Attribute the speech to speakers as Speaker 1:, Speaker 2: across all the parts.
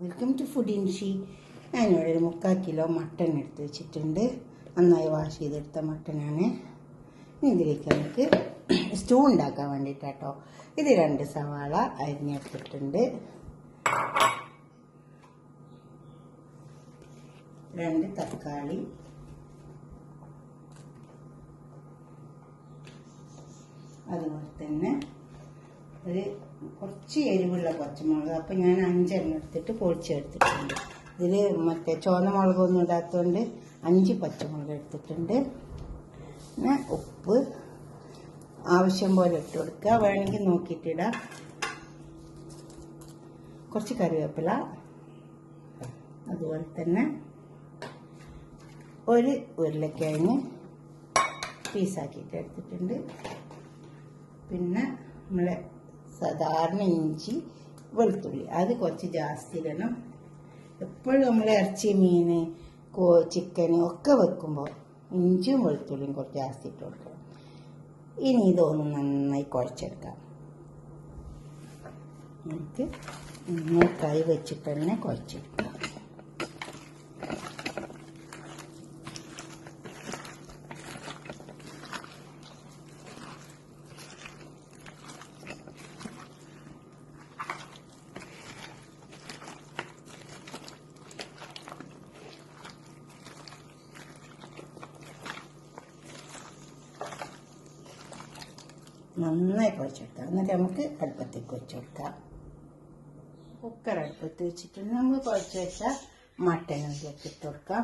Speaker 1: Welcome to food ഇൻഷി. ഞാനിവിടെ ഒരു 3/4 kilo mutton എടുത്ത് വെച്ചിട്ടുണ്ട്. നന്നായി വാഷ് ചെയ്തെടുത്ത മട്ടനാണ്. ഇതിലേക്ക് നമുക്ക് സ്റ്റൂ ഉണ്ടാക്കാൻ വേണ്ടിയിട്ടാട്ടോ. ഇത് 2 സവാള അരിഞ്ഞെടുത്തിട്ടുണ്ട്, 2 തക്കാളി, അതുപോലെ തന്നെ കുറച്ച് എരിവുള്ള പച്ചമുളക്. അപ്പം ഞാൻ 5 എണ്ണം എടുത്തിട്ട് പൊടിച്ചെടുത്തിട്ടുണ്ട്. ഇതിൽ മറ്റേ ചുവന്ന മുളകൊന്നും ഇടാത്തതുകൊണ്ട് 5 പച്ചമുളക് എടുത്തിട്ടുണ്ട്. പിന്നെ ഉപ്പ് ആവശ്യം പോലെ ഇട്ട് കൊടുക്കുക, വേണമെങ്കിൽ നോക്കിയിട്ടിടാം. കുറച്ച് കറിവേപ്പില, അതുപോലെ തന്നെ ഒരു ഉരുളക്കിഴങ്ങ് പീസാക്കിയിട്ട് എടുത്തിട്ടുണ്ട്. പിന്നെ നമ്മളെ സാധാരണ ഇഞ്ചി വെളുത്തുള്ളി അത് കുറച്ച് ജാസ്തി ഇടണം. എപ്പോഴും നമ്മൾ ഇറച്ചി, മീൻ, ചിക്കൻ ഒക്കെ വെക്കുമ്പോൾ ഇഞ്ചിയും വെളുത്തുള്ളിയും കുറച്ച് ജാസ്തി ഇട്ട് കൊടുക്കണം. ഇനി ഇതൊന്ന് നന്നായി കുഴച്ചെടുക്കാം. നമുക്ക് നന്നായി കൈ വെച്ചിട്ട് തന്നെ കുഴച്ചെടുക്കാം. നന്നായി കുഴച്ചെടുക്കാം. എന്നിട്ട് നമുക്ക് അടുപ്പത്തേക്ക് വെച്ച് കൊടുക്കാം. കുക്കർ അടുപ്പത്ത് വെച്ചിട്ട് നമ്മൾ കുഴച്ച് വെച്ച മട്ടൻ ഇതിലേക്ക് ഇട്ട് കൊടുക്കാം.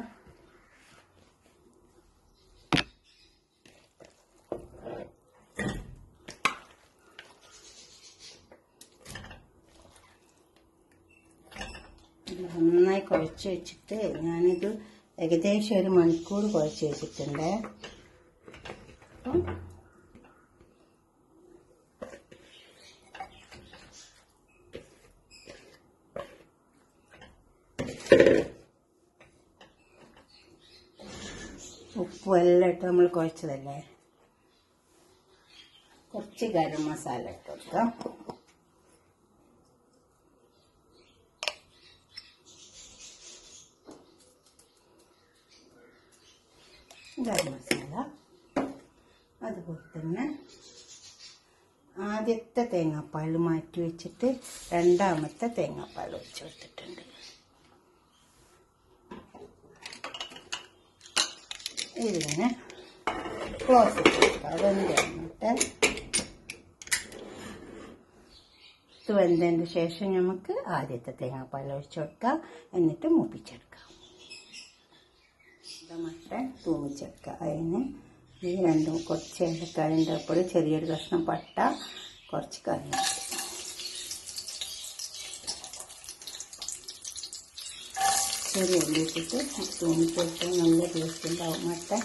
Speaker 1: നന്നായി കുഴച്ച് വെച്ചിട്ട് ഞാനിത് ഏകദേശം 1 മണിക്കൂർ കുഴച്ച് വെച്ചിട്ടുണ്ട്. ഉപ്പും എല്ലാം ഇട്ട് നമ്മൾ കുഴച്ചതല്ലേ. കുറച്ച് ഗരം മസാല ഇട്ട് കൊടുക്കാം. ഗരം മസാല, അതുപോലെ തന്നെ ആദ്യത്തെ തേങ്ങാപ്പാൽ മാറ്റി വെച്ചിട്ട് 2ാമത്തെ തേങ്ങാപ്പാൽ ഒഴിച്ച് കൊടുത്തിട്ടുണ്ട്. ഇതിന് ക്ലോസ് ചെയ്തെടുക്കാം. വെന്തിട്ട് ഇത് വെന്തതിന് ശേഷം നമുക്ക് ആദ്യത്തെ തേങ്ങാപ്പാൽ ഒഴിച്ച് കൊടുക്കാം. എന്നിട്ട് മൂപ്പിച്ചെടുക്കാം. മട്ടൻ തൂമിച്ചെടുക്കുക. അതിന് ഈ 2 കുറച്ച് ഏലക്കായൻ്റെ അപ്പോൾ ചെറിയൊരു കഷ്ണം പട്ട, കുറച്ച് കറിവേപ്പില, ചെറിയ ഉള്ളി ഇട്ടിട്ട് തൂമിച്ചെടുത്താൽ നല്ല ടേസ്റ്റ് ഉണ്ടാവും. മട്ടൻ,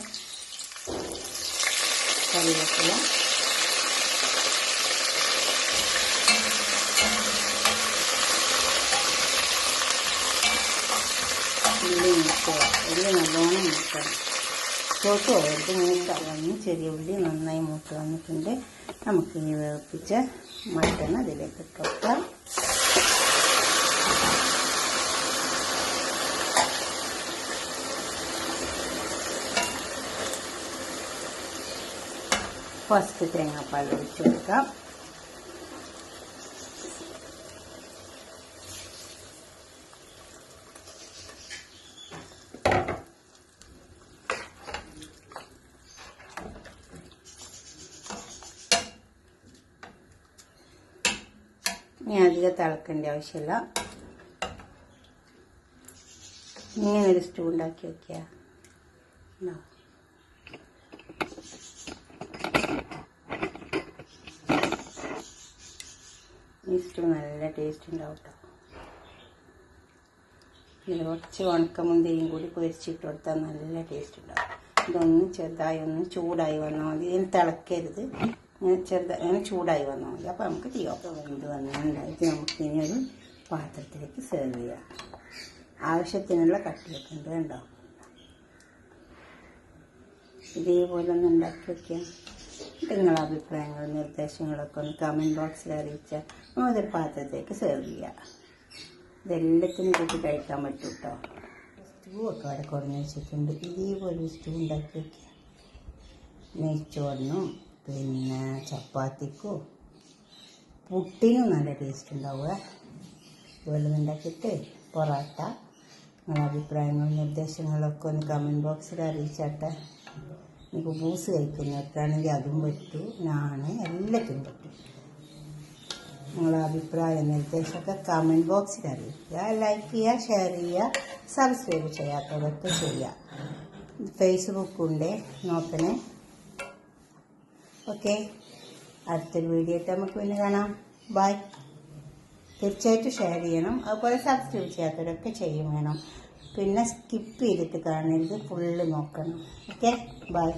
Speaker 1: കറിവേപ്പില, ഉള്ളി നല്ലോണം മൂക്കണം. ചോട്ട് പോയത് മൂത്തളഞ്ഞ് ചെറിയ ഉള്ളി നന്നായി മൂത്ത് വന്നിട്ടുണ്ട്. നമുക്ക് ഈ വേവിപ്പിച്ച മട്ടൺ അതിലേക്ക് ഇട്ട് കൊടുക്കാം. ഫസ്റ്റ് തേങ്ങാപ്പാൽ ഒഴിച്ച് കൊടുക്കാം. ഇനി അധികം തിളക്കേണ്ട ആവശ്യമില്ല. ഇങ്ങനൊരു സ്റ്റൂ ഉണ്ടാക്കി വയ്ക്കുക. ഈ സ്റ്റൂ നല്ല ടേസ്റ്റ് ഉണ്ടാവും കേട്ടോ. ഇതിൽ കുറച്ച് ഉണക്കമുന്തിരിയും കൂടി പൊരിച്ചിട്ട് കൊടുത്താൽ നല്ല ടേസ്റ്റ് ഉണ്ടാവും. ഇതൊന്ന് ചെറുതായി ഒന്ന് ചൂടായി വന്നാൽ മതി. ഇതിന് തിളക്കരുത്, അങ്ങനെ ചൂടായി വന്നാൽ മതി. അപ്പോൾ നമുക്ക് തീയൊക്കെ വെന്ത് വന്നിട്ടുണ്ടായിട്ട് നമുക്ക് ഇനി ഒരു പാത്രത്തിലേക്ക് സെർവ് ചെയ്യാം. ആവശ്യത്തിനുള്ള കട്ടിയൊക്കെ ഉണ്ട് കേട്ടോ. ഇതേപോലെ ഒന്ന് ഉണ്ടാക്കി വയ്ക്കാം. നിങ്ങളുടെ അഭിപ്രായങ്ങളും നിർദ്ദേശങ്ങളൊക്കെ ഒന്ന് കമൻറ്റ് ബോക്സിൽ അറിയിച്ചാൽ നമുക്കൊരു പാത്രത്തേക്ക് സെർവ് ചെയ്യാം. ഇതെല്ലാത്തിനും കൂട്ടി കഴിക്കാൻ പറ്റും കേട്ടോ. സ്റ്റൂ ഒക്കെ അവിടെ കുറഞ്ഞ് വെച്ചിട്ടുണ്ട്. ഇതേപോലെ സ്റ്റൂ ഉണ്ടാക്കി വയ്ക്കുക. നെയ്ച്ചോറിനും പിന്നെ ചപ്പാത്തിക്കും പുട്ടിനും നല്ല ടേസ്റ്റ് ഉണ്ടാവുക. ഇതുപോലെ ഉണ്ടാക്കിയിട്ട് പൊറോട്ട നിങ്ങളുടെ അഭിപ്രായങ്ങളും നിർദ്ദേശങ്ങളൊക്കെ ഒന്ന് കമൻറ്റ് ബോക്സിൽ അറിയിച്ചാട്ടെ. നിങ്ങൾക്ക് ബൂസ് കഴിക്കുന്നവർക്കാണെങ്കിൽ അതും പറ്റും, നാണ് എല്ലാത്തിനും പറ്റും. നിങ്ങളുടെ അഭിപ്രായം നിർദ്ദേശമൊക്കെ കമൻറ്റ് ബോക്സിൽ അറിയിക്കുക. ലൈക്ക് ചെയ്യുക, ഷെയർ ചെയ്യുക, സബ്സ്ക്രൈബ് ചെയ്യാത്തതൊക്കെ ചെയ്യുക. ഫേസ്ബുക്കുണ്ട്, നോക്കണേ. ഓക്കെ, അടുത്തൊരു വീഡിയോ ആയിട്ട് നമുക്ക് പിന്നെ കാണാം. ബൈ. തീർച്ചയായിട്ടും ഷെയർ ചെയ്യണം. അതുപോലെ സബ്സ്ക്രൈബ് ചെയ്യാത്തവരൊക്കെ ചെയ്യും വേണം. പിന്നെ സ്കിപ്പ് ചെയ്തിട്ട് കാണരുത്, ഫുള്ള് നോക്കണം. Okay, by.